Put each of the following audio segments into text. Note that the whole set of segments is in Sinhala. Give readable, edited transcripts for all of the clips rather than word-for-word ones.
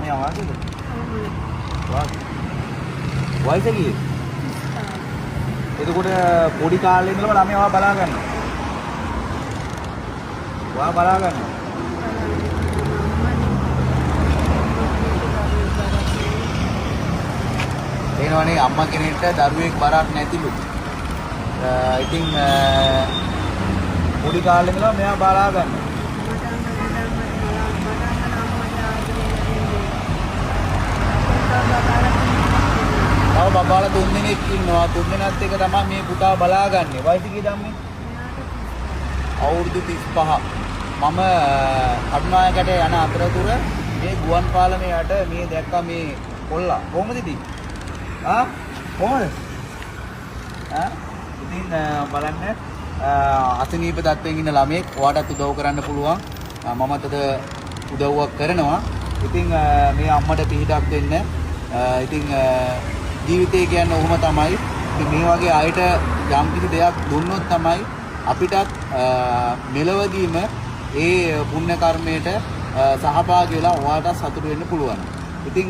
ළමයා වාසෙද? වාසෙ. වයස කීයද? එතකොට පොඩි කාලේ ඉඳලම ළමයා බලා ගන්නවා. වා බලා ගන්නවා. එනවනේ අම්මා කෙනෙක්ට දරුවෙක් බරක් නැතිලු. ඉතින් පොඩි කාලේ ඉඳලා මෙයා බලා ගන්නවා. තව බබාලා 3 දෙනෙක් ඉන්නවා. 3 දෙනාත් එක තමයි මේ පුතා බලාගන්නේ. වයස කීයද අම්මේ? අවුරුදු 35. මම කටුනායකට යන අතරතුර මේ ගුවන් පාලනයට මේ දැක්කා මේ කොල්ලා. කොහමද ඉතින්? කොහමද? ඉතින් බලන්න අසනීප තත්ත්වයෙන් ඉන්න ළමයෙක් ඔයාටත් උදව් කරන්න පුළුවන්. මමත් අද උදව්වක් කරනවා. ඉතින් මේ අම්මට පිහිටක් දෙන්න. ඉතින් ජීවිතය කියන්නේ ඔහොම තමයි. ඉතින් මේ වගේ අයට යම් කිසි දෙයක් දුන්නොත් තමයි අපිටත් මෙලවදීම ඒ පුණ්‍ය කර්මයට සහභාගී වෙලා ඔයාලට සතුටු වෙන්න පුළුවන්. ඉතින්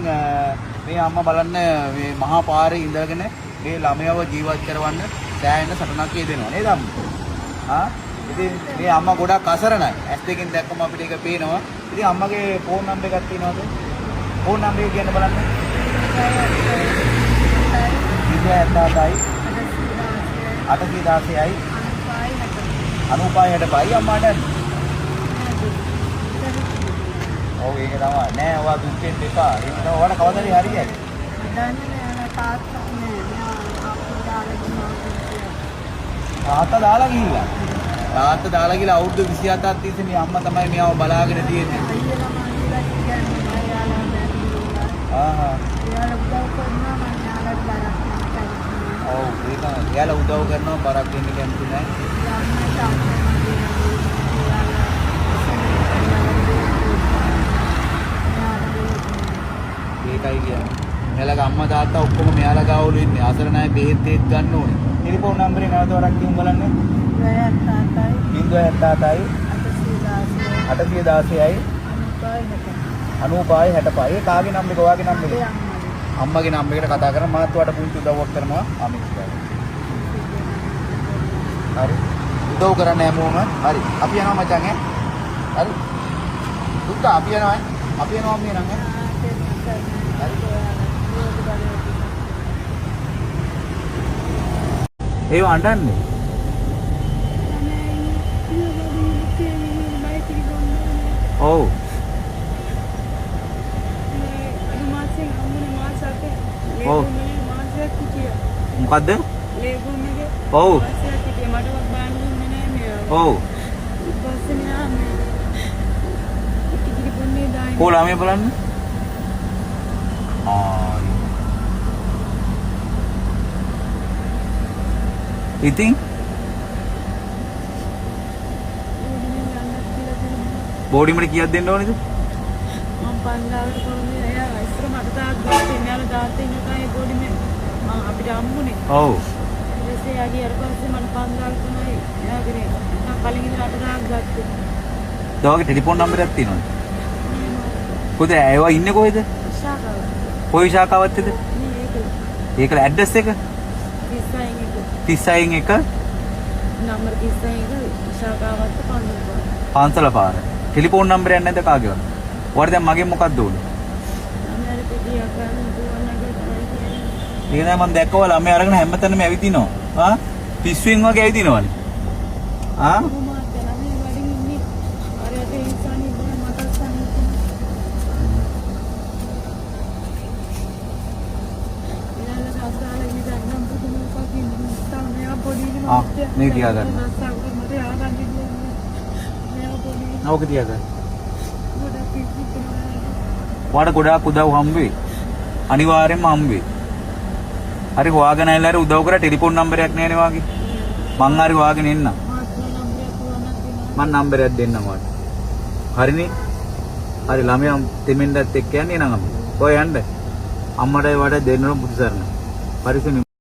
මේ අම්මා බලන්න මේ මහා පාරේ ඉඳගෙන මේ ළමයව ජීවත් කරවන්න සෑහෙන සටනක් දෙනවා නේද අම්මා? ඉතින් මේ අම්මා ගොඩක් අසරණයි. ඇස් දෙකෙන් දැක්කම අපිට ඒක පේනවා. ඉතින් අම්මගේ ෆෝන් නම්බර් එකක් තියෙනවද? ෆෝන් නම්බර එක කියන්න බලන්න. 77යි 816යි 9565 අම්මාට. ඔව් ඒක තමයි. නෑ ඔයා දුක් වෙන්න එපා. ඒක තමයි ඔයාලා කවදාද හරියන්නේ. තාත්තා දාලා ගිහිල්ලා. තාත්තා දාලා ගිහලා අවුරුදු 27ක් තිස්සේ මේ අම්මා තමයි මෙයාව බලාගෙන තියෙන්නේ. ඔව් ඒක එයාලා උදව් කරනවා බරක් දෙන්න කැමති නැහැ. ඒකයි කියන්නේ. මෙයාලගේ අම්මා තාත්තා ඔක්කොම මෙයාලා ගාවලු ඉන්නේ. අසරණයි බෙහෙත් ගන්න ඕනේ. ටෙලිෆෝන් නම්බරේ නැවත වරක් කියමු බලන්න. 077යි 816යි 9565. ඒ කාගේ නම්බරේක ඔයාගේ නම්බරේ? අම්මගේ නම්බරේකට කතා කරලා මාත් ඔයාලට පුංචි උදව්වක් කරනවා. අමිත් හරි. උදව් කරන්න හැමෝම. හරි. අපි යනවා මචං ඈ. හරි. දුක්ඛ අපි යනවා ඈ. අපි යනවා මේ නම් ඈ. ඒව අඬන්නේ. ඔව්. ඔව්. මොකද්ද? ඔව්. ඔව්. කොහොම ළමයි බලන්න. ඉතින් බෝඩිමට කීයක් දෙන්න ඕනේද? මම 5000කට කොහොමද එයා ඉස්සර මට දාගත්තා ඉන්නලා දාත්තේ ඉන්නකයි බෝඩිමේ මම අපිට අම්මුනේ. ඔව්. ඊටසේ එයා ගියාට පස්සේ මට 5000 තමයි එයාගේ මම කලින් ඉඳලා අට දාගත්තා. ඔයාගේ ටෙලිෆෝන් නම්බරයක් තියෙනවද? කොහෙද ඒවා ඉන්නේ කොහෙද? ශාඛාව. කොයි ශාඛාවත්ද? ඒකල ඇඩ්‍රස් එක? 36න් 1 නම්බර 36 ශාඛාවත් පන්සල පාර. ටෙලිෆෝන් නම්බරයක් නැද්ද කාගේවත්? ඔයාලා දැන් මගෙන් මොකක්ද ඕනේ? ළමයාට පිටියක් ගන්න දුවන්නගේ තමයි කියන්නේ. ඒක නෑ මම දැක්කවා ළමයා අරගෙන හැමතැනම ඇවිදිනවා. පිස්සුවෙන් වගේ ඇවිදිනවනේ. नहीं दिया करना ओके दिया कर वाड़ ගොඩාක් උදව් හම්බෙයි අනිවාර්යෙන්ම හම්බෙයි හරි හොයාගෙන ඇවිල්ලා උදව් කරා ටෙලිෆෝන් නම්බරයක් නෑනේ වාගේ මං හරි හොයාගෙන එන්න මං නම්බරයක් දෙන්නම් වාට හරිනේ හරි ළමයා දෙමෙන්ඩත් එක්ක යන්නේ නං අපි ඔය යන්න අම්මටයි වාට දෙන්නම පුදුසරණ පරිස්සමෙන්